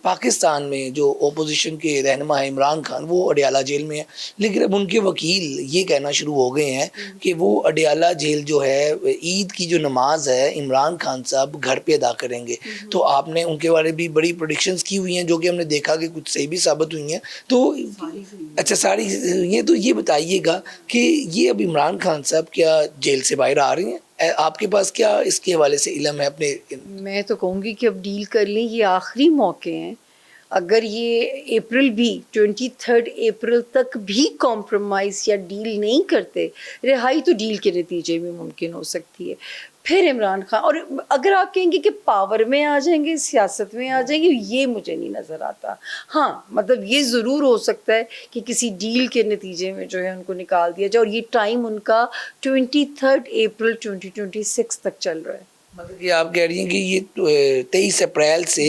پاکستان میں جو اپوزیشن کے رہنما ہیں عمران خان، وہ اڈیالہ جیل میں ہیں، لیکن اب ان کے وکیل یہ کہنا شروع ہو گئے ہیں کہ وہ اڈیالہ جیل جو ہے عید کی جو نماز ہے عمران خان صاحب گھر پہ ادا کریں گے۔ تو آپ نے ان کے بارے بھی بڑی پروڈکشنز کی ہوئی ہیں جو کہ ہم نے دیکھا کہ کچھ صحیح بھی ثابت ہوئی ہیں۔ تو اچھا، ساری یہ تو یہ بتائیے گا کہ یہ اب عمران خان صاحب کیا جیل سے باہر آ رہے ہیں؟ آپ کے پاس کیا اس کے حوالے سے علم ہے اپنے؟ میں تو کہوں گی کہ اب ڈیل کر لیں، یہ آخری موقع ہیں۔ اگر یہ اپریل بھی 23 اپریل تک بھی کمپرومائز یا ڈیل نہیں کرتے، رہائی تو ڈیل کے نتیجے میں ممکن ہو سکتی ہے۔ پھر عمران خان، اور اگر آپ کہیں گے کہ پاور میں آ جائیں گے، سیاست میں آ جائیں گے، یہ مجھے نہیں نظر آتا۔ ہاں مطلب یہ ضرور ہو سکتا ہے کہ کسی ڈیل کے نتیجے میں جو ہے ان کو نکال دیا جائے، اور یہ ٹائم ان کا 23 اپریل 2026 تک چل رہا ہے۔ مطلب کہ آپ کہہ رہی ہیں کہ یہ 23 اپریل سے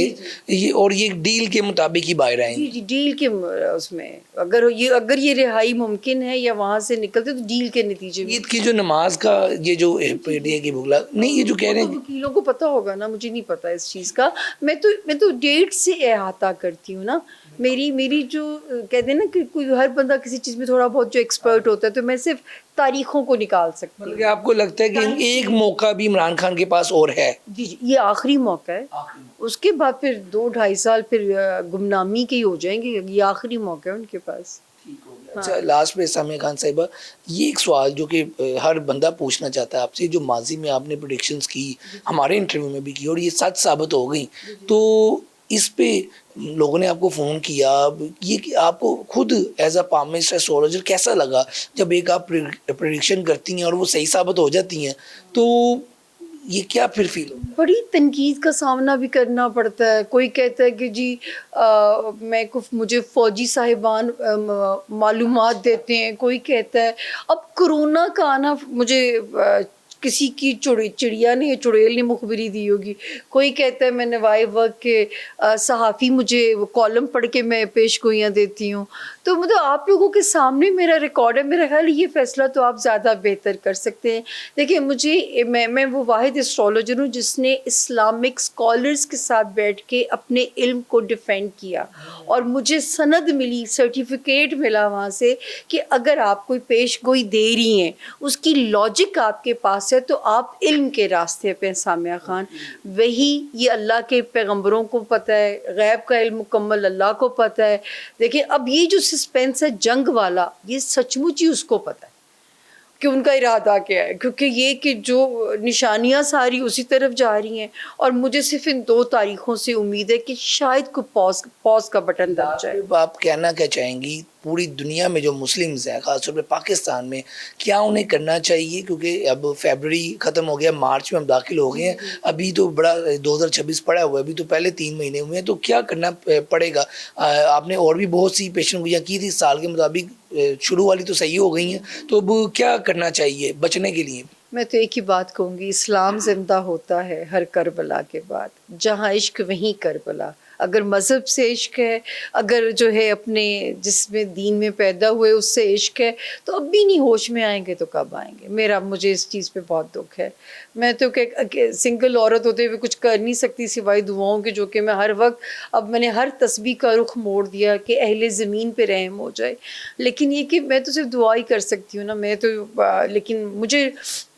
یہ، اور یہ ڈیل کے مطابق ہی باہر آئیں گے؟ جی ڈیل کے اس میں اگر یہ رہائی ممکن ہے یا وہاں سے نکلتے تو ڈیل کے نتیجے میں۔ عید کی جو نماز کا یہ جو پیڈیا کی بھگلا نہیں، یہ جو کہہ رہے ہیں وکیلوں کو پتہ ہوگا نا، مجھے نہیں پتا اس چیز کا۔ میں تو ڈیٹ سے احاطہ کرتی ہوں نا۔ میری جو کہتے ہیں نا کہ کوئی ہر بندہ کسی چیز میں تھوڑا بہت جو ایکسپرٹ ہوتا ہے، تو میں صرف تاریخوں کو نکال سکتی ہوں۔ مطلب کہ آپ کو لگتا ہے کہ ایک موقع بھی عمران خان کے پاس اور ہے؟ جی یہ آخری موقع ہے، اس کے بعد پھر 2-2.5 سال پھر گمنامی کے ہی ہو جائیں گے۔ یہ آخری موقع ہے ان کے پاس۔ اچھا، لاسٹ پہ سامیہ خان صاحبہ، یہ ایک سوال جو کہ ہر بندہ پوچھنا چاہتا ہے آپ سے، جو ماضی میں آپ نے پریڈکشنز کی، ہمارے انٹرویو میں بھی کی، اور یہ سچ ثابت ہو گئی، تو اس پہ لوگوں نے آپ کو فون کیا، یہ کہ آپ کو خود ایز اے پامسٹ ایسٹرولوجر کیسا لگا جب ایک آپ پریڈکشن کرتی ہیں اور وہ صحیح ثابت ہو جاتی ہیں، تو یہ کیا پھر فیل ہوتا ہے؟ بڑی تنقید کا سامنا بھی کرنا پڑتا ہے۔ کوئی کہتا ہے کہ جی مجھے فوجی صاحبان معلومات دیتے ہیں، کوئی کہتا ہے اب کرونا کا آنا مجھے کسی کی چڑیا نے چڑیل نے مخبری دی ہوگی، کوئی کہتا ہے میں نوائے وقت کے صحافی مجھے کالم پڑھ کے میں پیش گوئیاں دیتی ہوں۔ تو مطلب آپ لوگوں کے سامنے میرا ریکارڈ ہے، میرا خیال یہ فیصلہ تو آپ زیادہ بہتر کر سکتے ہیں۔ دیکھیں میں وہ واحد اسٹرالوجر ہوں جس نے اسلامک اسکالرس کے ساتھ بیٹھ کے اپنے علم کو ڈیفینڈ کیا، اور مجھے سند ملی، سرٹیفکیٹ ملا وہاں سے کہ اگر آپ کوئی پیش گوئی دے رہی ہیں، اس کی لاجک آپ کے پاس ہے، تو آپ علم کے راستے پہ سامیہ خان۔ وہی یہ اللہ کے پیغمبروں کو پتہ ہے، غیب کا علم مکمل اللہ کو پتہ ہے۔ دیکھیں اب یہ جو سسپینس ہے جنگ والا، یہ سچ مچ ہی اس کو پتہ ہے کہ ان کا ارادہ کیا ہے، کیونکہ یہ کہ جو نشانیاں ساری اسی طرف جا رہی ہیں، اور مجھے صرف ان 2 تاریخوں سے امید ہے کہ شاید کوئی پاز کا بٹن دب جائے۔ آپ کہنا کیا چاہیں گی پوری دنیا میں جو مسلمز ہیں، خاص طور پہ پاکستان میں، کیا انہیں کرنا چاہیے؟ کیونکہ اب فیبرری ختم ہو گیا، مارچ میں ہم داخل ہو گئے ہیں، ابھی تو بڑا 2026 پڑا ہوا ہے، ابھی تو پہلے 3 مہینے ہوئے ہیں، تو کیا کرنا پڑے گا؟ آپ نے اور بھی بہت سی پیشن گوئیاں کی تھی سال کے مطابق، شروع والی تو صحیح ہو گئی ہیں، تو اب کیا کرنا چاہیے بچنے کے لیے؟ میں تو ایک ہی بات کہوں گی، اسلام زندہ ہوتا ہے ہر کربلا کے بعد، جہاں عشق وہیں کربلا۔ اگر مذہب سے عشق ہے، اگر جو ہے اپنے جس میں دین میں پیدا ہوئے اس سے عشق ہے، تو اب بھی نہیں ہوش میں آئیں گے تو کب آئیں گے؟ مجھے اس چیز پہ بہت دکھ ہے۔ میں تو کہ سنگل عورت ہوتے ہوئے کچھ کر نہیں سکتی سوائے دعاؤں کے، جو کہ میں ہر وقت، اب میں نے ہر تسبیح کا رخ موڑ دیا کہ اہل زمین پہ رحم ہو جائے۔ لیکن یہ کہ میں تو صرف دعا ہی کر سکتی ہوں نا، میں تو لیکن مجھے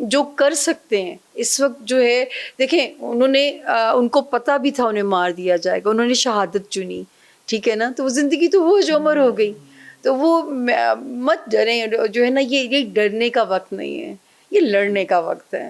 جو کر سکتے ہیں اس وقت جو ہے، دیکھیں ان کو پتہ بھی تھا انہیں مار دیا جائے گا، انہوں نے شہادت چنی، ٹھیک ہے نا، تو وہ زندگی تو وہ جو عمر ہو گئی، تو وہ مت ڈریں، جو ہے نا، یہ ڈرنے کا وقت نہیں ہے، یہ لڑنے کا وقت ہے۔